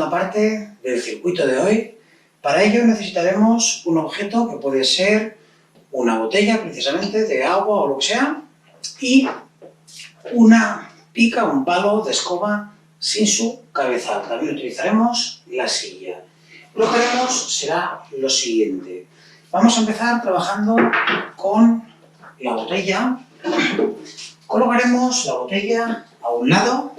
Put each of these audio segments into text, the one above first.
última parte del circuito de hoy. Para ello necesitaremos un objeto que puede ser una botella, precisamente, de agua o lo que sea, y una pica, un palo de escoba sin su cabeza. También utilizaremos la silla. Lo que haremos será lo siguiente. Vamos a empezar trabajando con la botella. Colocaremos la botella a un lado.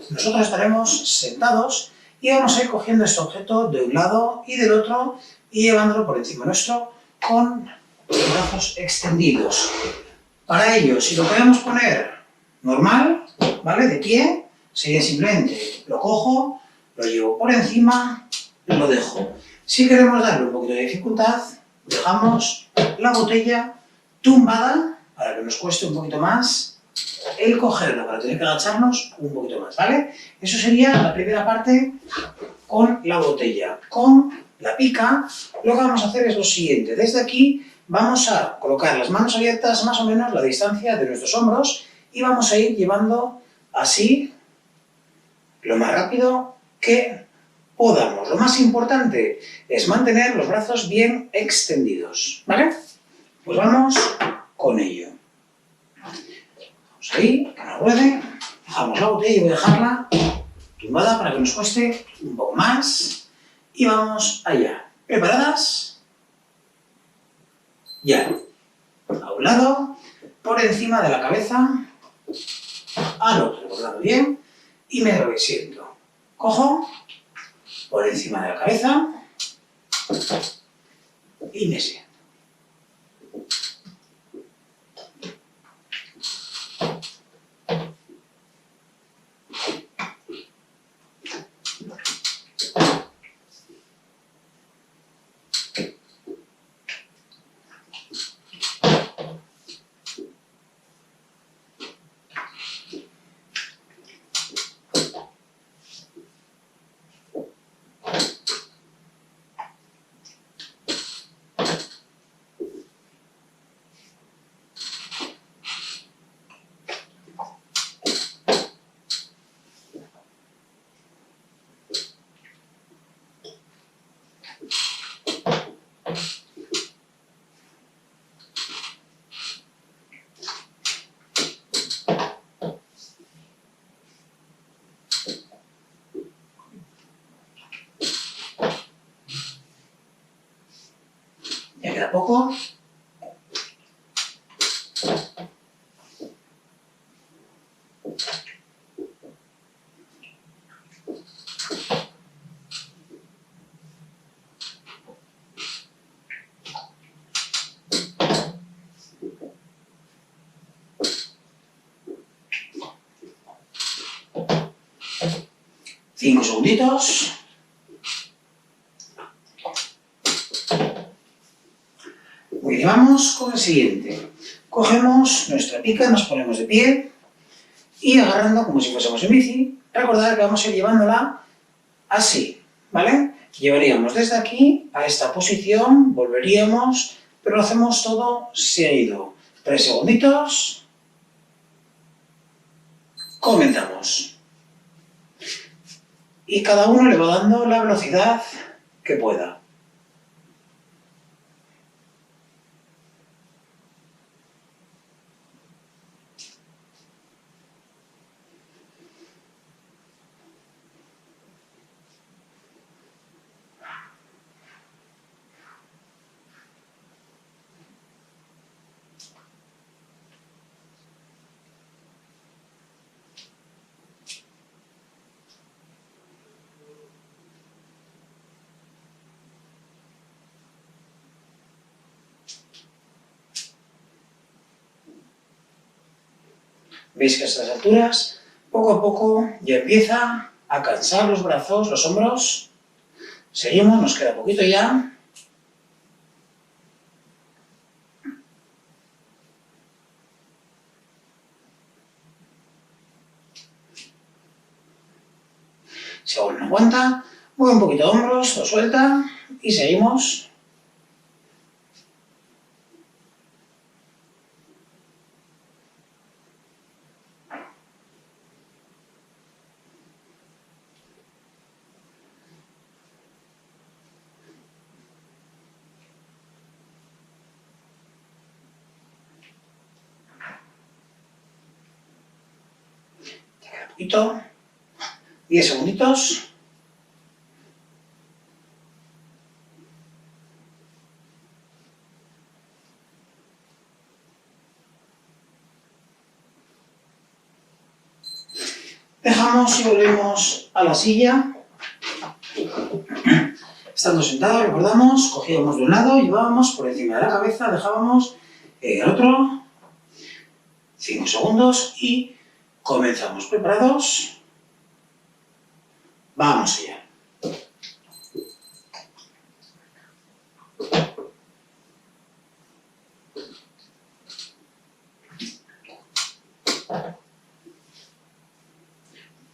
Nosotros estaremos sentados y vamos a ir cogiendo este objeto de un lado y del otro y llevándolo por encima nuestro con los brazos extendidos. Para ello, si lo queremos poner normal, ¿vale? De pie, sería simplemente lo cojo, lo llevo por encima, lo dejo. Si queremos darle un poquito de dificultad, dejamos la botella tumbada para que nos cueste un poquito más el cogerlo, para tener que agacharnos un poquito más, ¿vale? Eso sería la primera parte con la botella. Con la pica, lo que vamos a hacer es lo siguiente. Desde aquí vamos a colocar las manos abiertas más o menos la distancia de nuestros hombros y vamos a ir llevando así lo más rápido que podamos. Lo más importante es mantener los brazos bien extendidos, ¿vale? Pues vamos con ello. Vamos ahí, que no ruede. Dejamos la botella y voy a dejarla tumbada para que nos cueste un poco más. Y vamos allá. ¿Preparadas? Ya. A un lado, por encima de la cabeza, al otro, recordando bien, y me voy siento. Cojo, por encima de la cabeza, y me siento. Ya queda poco. Cinco segunditos. Muy bien, vamos con el siguiente. Cogemos nuestra pica, nos ponemos de pie y agarrando como si fuésemos en bici, recordad que vamos a ir llevándola así, ¿vale? Llevaríamos desde aquí a esta posición, volveríamos, pero lo hacemos todo seguido. 3 segunditos. Comenzamos. Y cada uno le va dando la velocidad que pueda. Veis que a estas alturas, poco a poco, ya empieza a cansar los brazos, los hombros. Seguimos, nos queda poquito ya. Si aún no aguanta, mueve un poquito de hombros, lo suelta y seguimos. poquito, 10 segunditos. Dejamos y volvemos a la silla. Estando sentados, recordamos, cogíamos de un lado, llevábamos por encima de la cabeza, dejábamos el otro, 5 segundos y comenzamos. ¿Preparados? Vamos allá.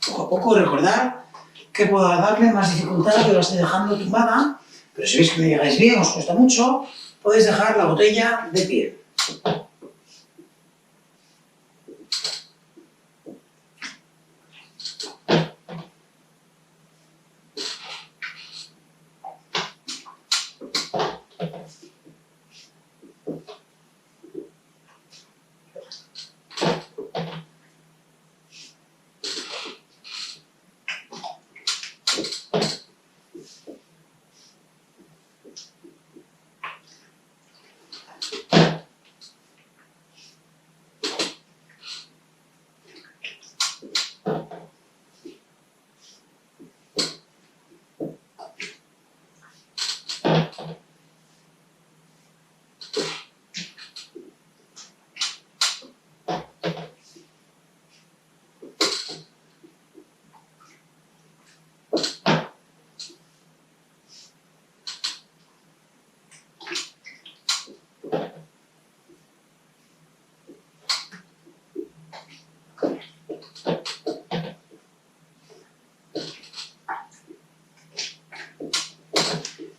Poco a poco recordar que puedo darle más dificultad, que la estoy dejando tumbada, pero si veis que no llegáis bien, os cuesta mucho, podéis dejar la botella de pie.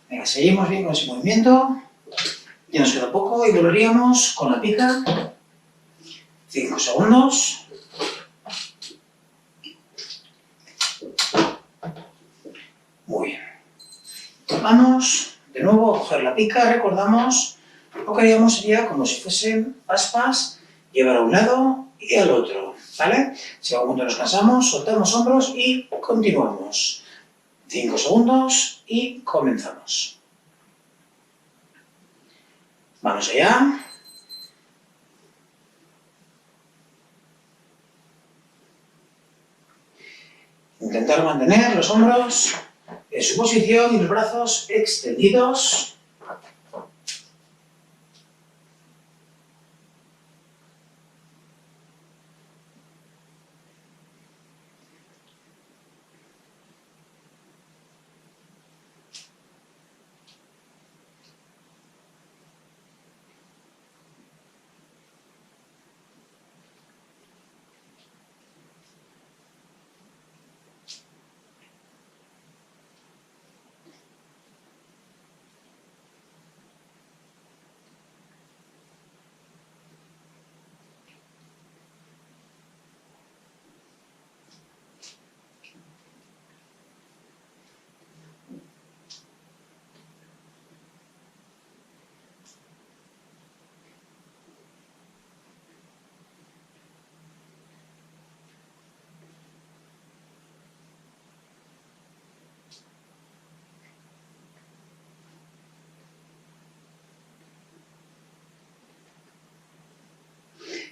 Venga, seguimos bien con ese movimiento. Ya nos queda poco y volveríamos con la pica. 5 segundos. Muy bien. Vamos de nuevo a coger la pica, recordamos, lo que haríamos sería como si fuesen aspas, llevar a un lado y al otro, ¿vale? Si a un momento nos cansamos, soltamos hombros y continuamos. 5 segundos y comenzamos. Vamos allá. Intentar mantener los hombros en su posición y los brazos extendidos.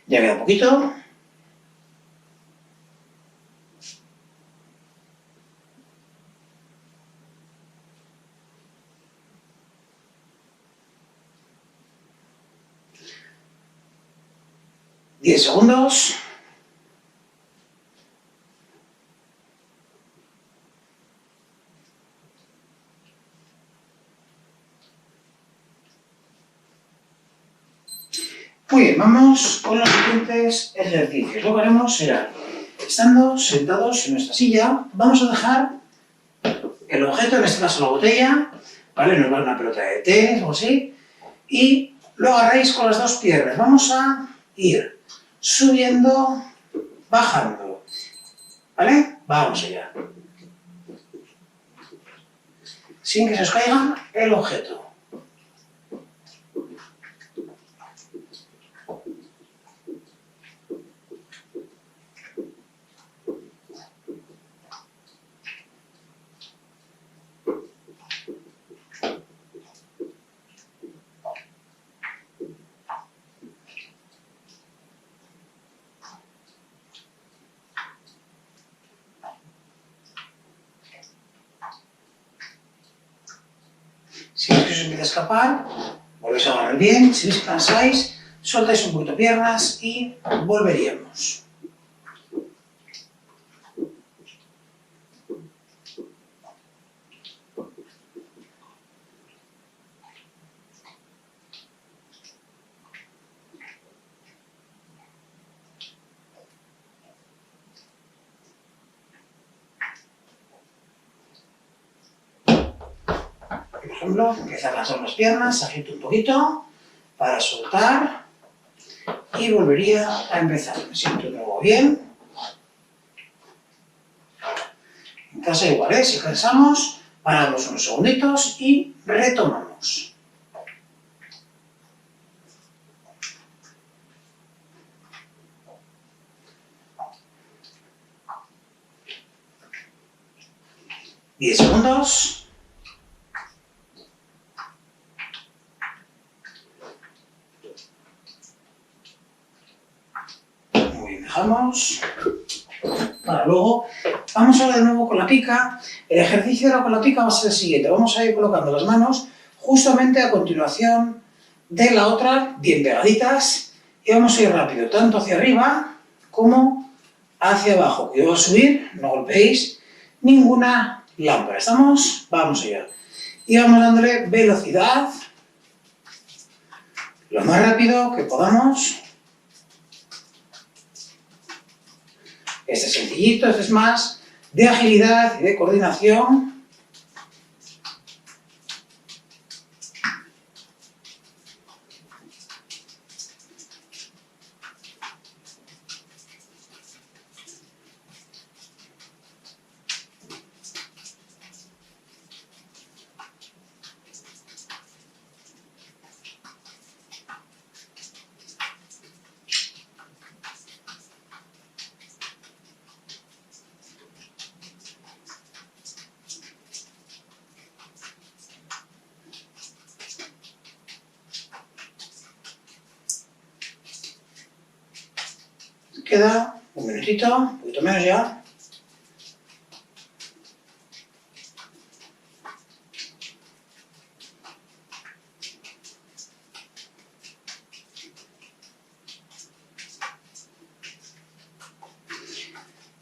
Ya queda poquito. Diez segundos. Muy bien, vamos con los siguientes ejercicios. Lo que haremos será, estando sentados en nuestra silla, vamos a dejar el objeto, en este caso la botella, ¿vale? Nos va una pelota de tenis o así, y lo agarráis con las dos piernas. Vamos a ir subiendo, bajando, ¿vale? Vamos allá. Sin que se os caiga el objeto. se os empieza a escapar, volvéis a agarrar bien. Si veis que cansáis, soltáis un poquito piernas y volveríamos. Por ejemplo, empieza a cansar las piernas, agito un poquito para soltar y volvería a empezar. Me siento de nuevo bien. En casa igual, ¿eh? Si cansamos, paramos unos segunditos y retomamos. Diez segundos. Muy bien, dejamos. Para luego, vamos ahora de nuevo con la pica. El ejercicio ahora con la pica va a ser el siguiente. Vamos a ir colocando las manos justamente a continuación de la otra, bien pegaditas. Y vamos a ir rápido, tanto hacia arriba como hacia abajo. Cuidado a subir, no golpeéis ninguna lámpara. ¿Estamos? Vamos allá. Y vamos dándole velocidad, lo más rápido que podamos. Este es sencillito, este es más de agilidad y de coordinación. Queda un minutito, un poquito menos ya.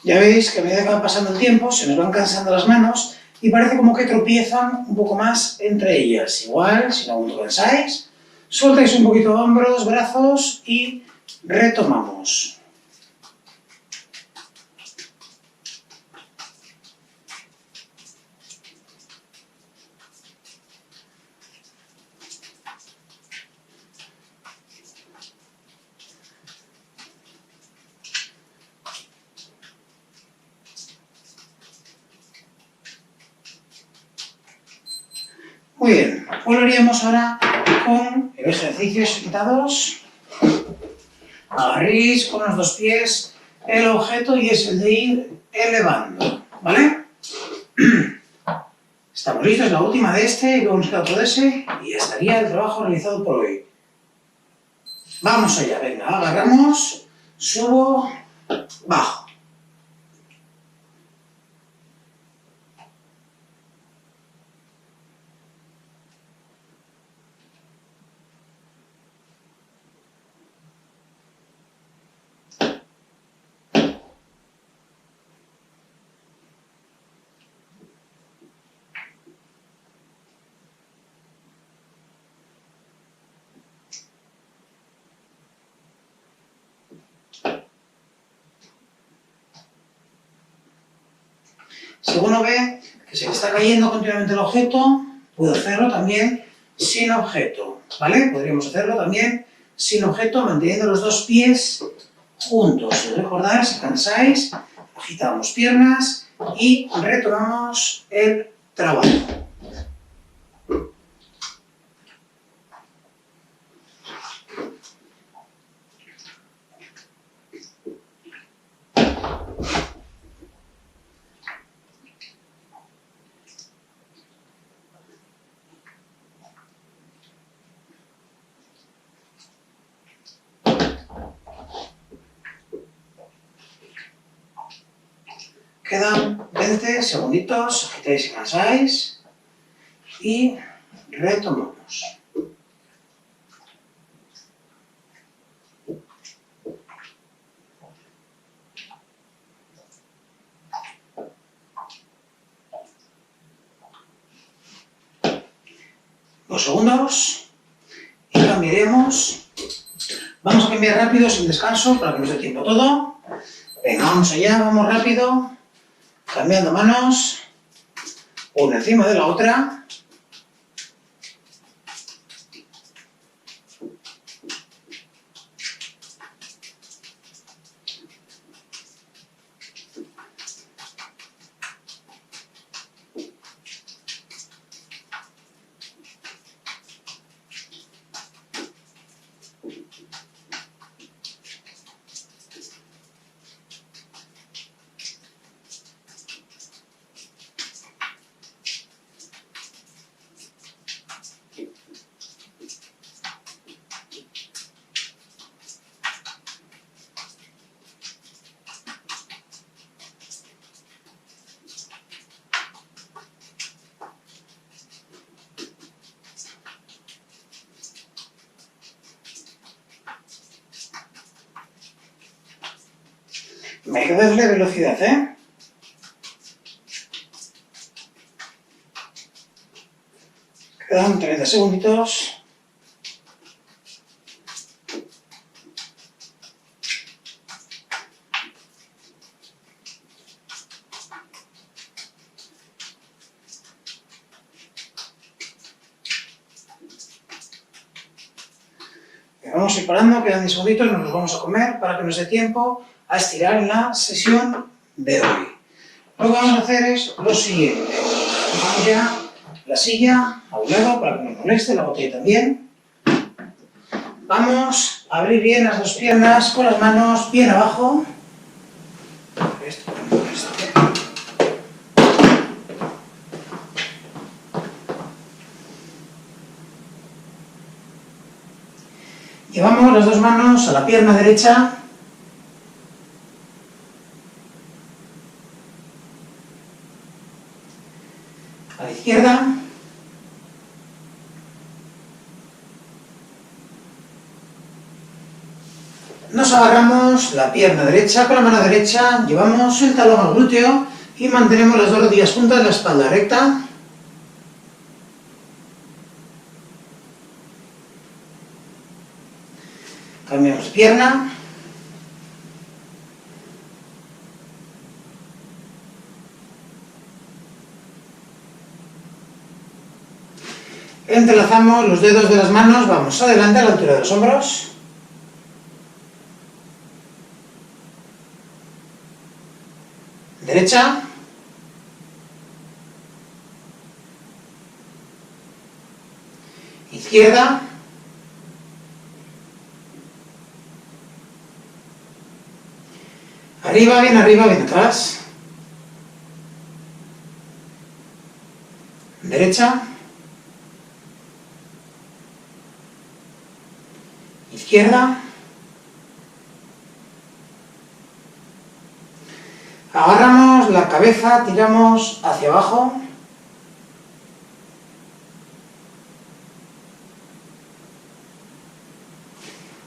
Ya veis que a medida que va pasando el tiempo se nos van cansando las manos y parece como que tropiezan un poco más entre ellas. Igual, si no aún cansáis, soltáis un poquito hombros, brazos y retomamos. Muy bien, volveríamos ahora con el ejercicio sentados. Agarréis con los dos pies el objeto y es el de ir elevando, ¿vale? Estamos listos, la última de este, y luego nos queda otro de ese, y ya estaría el trabajo realizado por hoy. Vamos allá, venga, agarramos, subo, bajo. Si uno ve que se le está cayendo continuamente el objeto, puedo hacerlo también sin objeto, ¿vale? Podríamos hacerlo también sin objeto, manteniendo los dos pies juntos. Recordad, si cansáis, agitamos piernas y retomamos el trabajo. Quedan 20 segunditos, agitáis y cansáis y retomamos. Dos segundos y cambiaremos. Vamos a cambiar rápido, sin descanso, para que nos dé tiempo todo. Venga, vamos allá, vamos rápido. Cambiando manos, una encima de la otra. Hay que darle velocidad, ¿eh? Quedan 30 segunditos. Vamos a ir parando, quedan 10 segunditos, nos los vamos a comer para que nos dé tiempo a estirar en la sesión de hoy. Lo que vamos a hacer es lo siguiente. Vamos ya la silla a un lado para que no nos moleste, la botella también. Vamos a abrir bien las dos piernas con las manos bien abajo. Llevamos las dos manos a la pierna derecha. A la izquierda. Nos agarramos la pierna derecha con la mano derecha, llevamos el talón al glúteo y mantenemos las dos rodillas juntas, la espalda recta. Cambiamos de pierna. Entrelazamos los dedos de las manos, vamos adelante a la altura de los hombros. Derecha. Izquierda. Arriba, bien atrás. Derecha. Izquierda. Agarramos la cabeza, tiramos hacia abajo.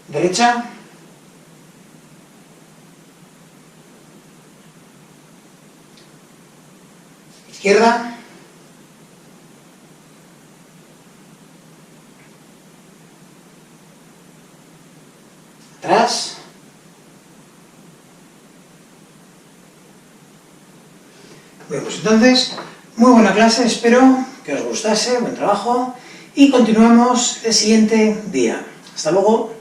Derecha. Izquierda. Atrás. Bueno, pues entonces, muy buena clase, espero que os gustase, buen trabajo, y continuamos el siguiente día. Hasta luego.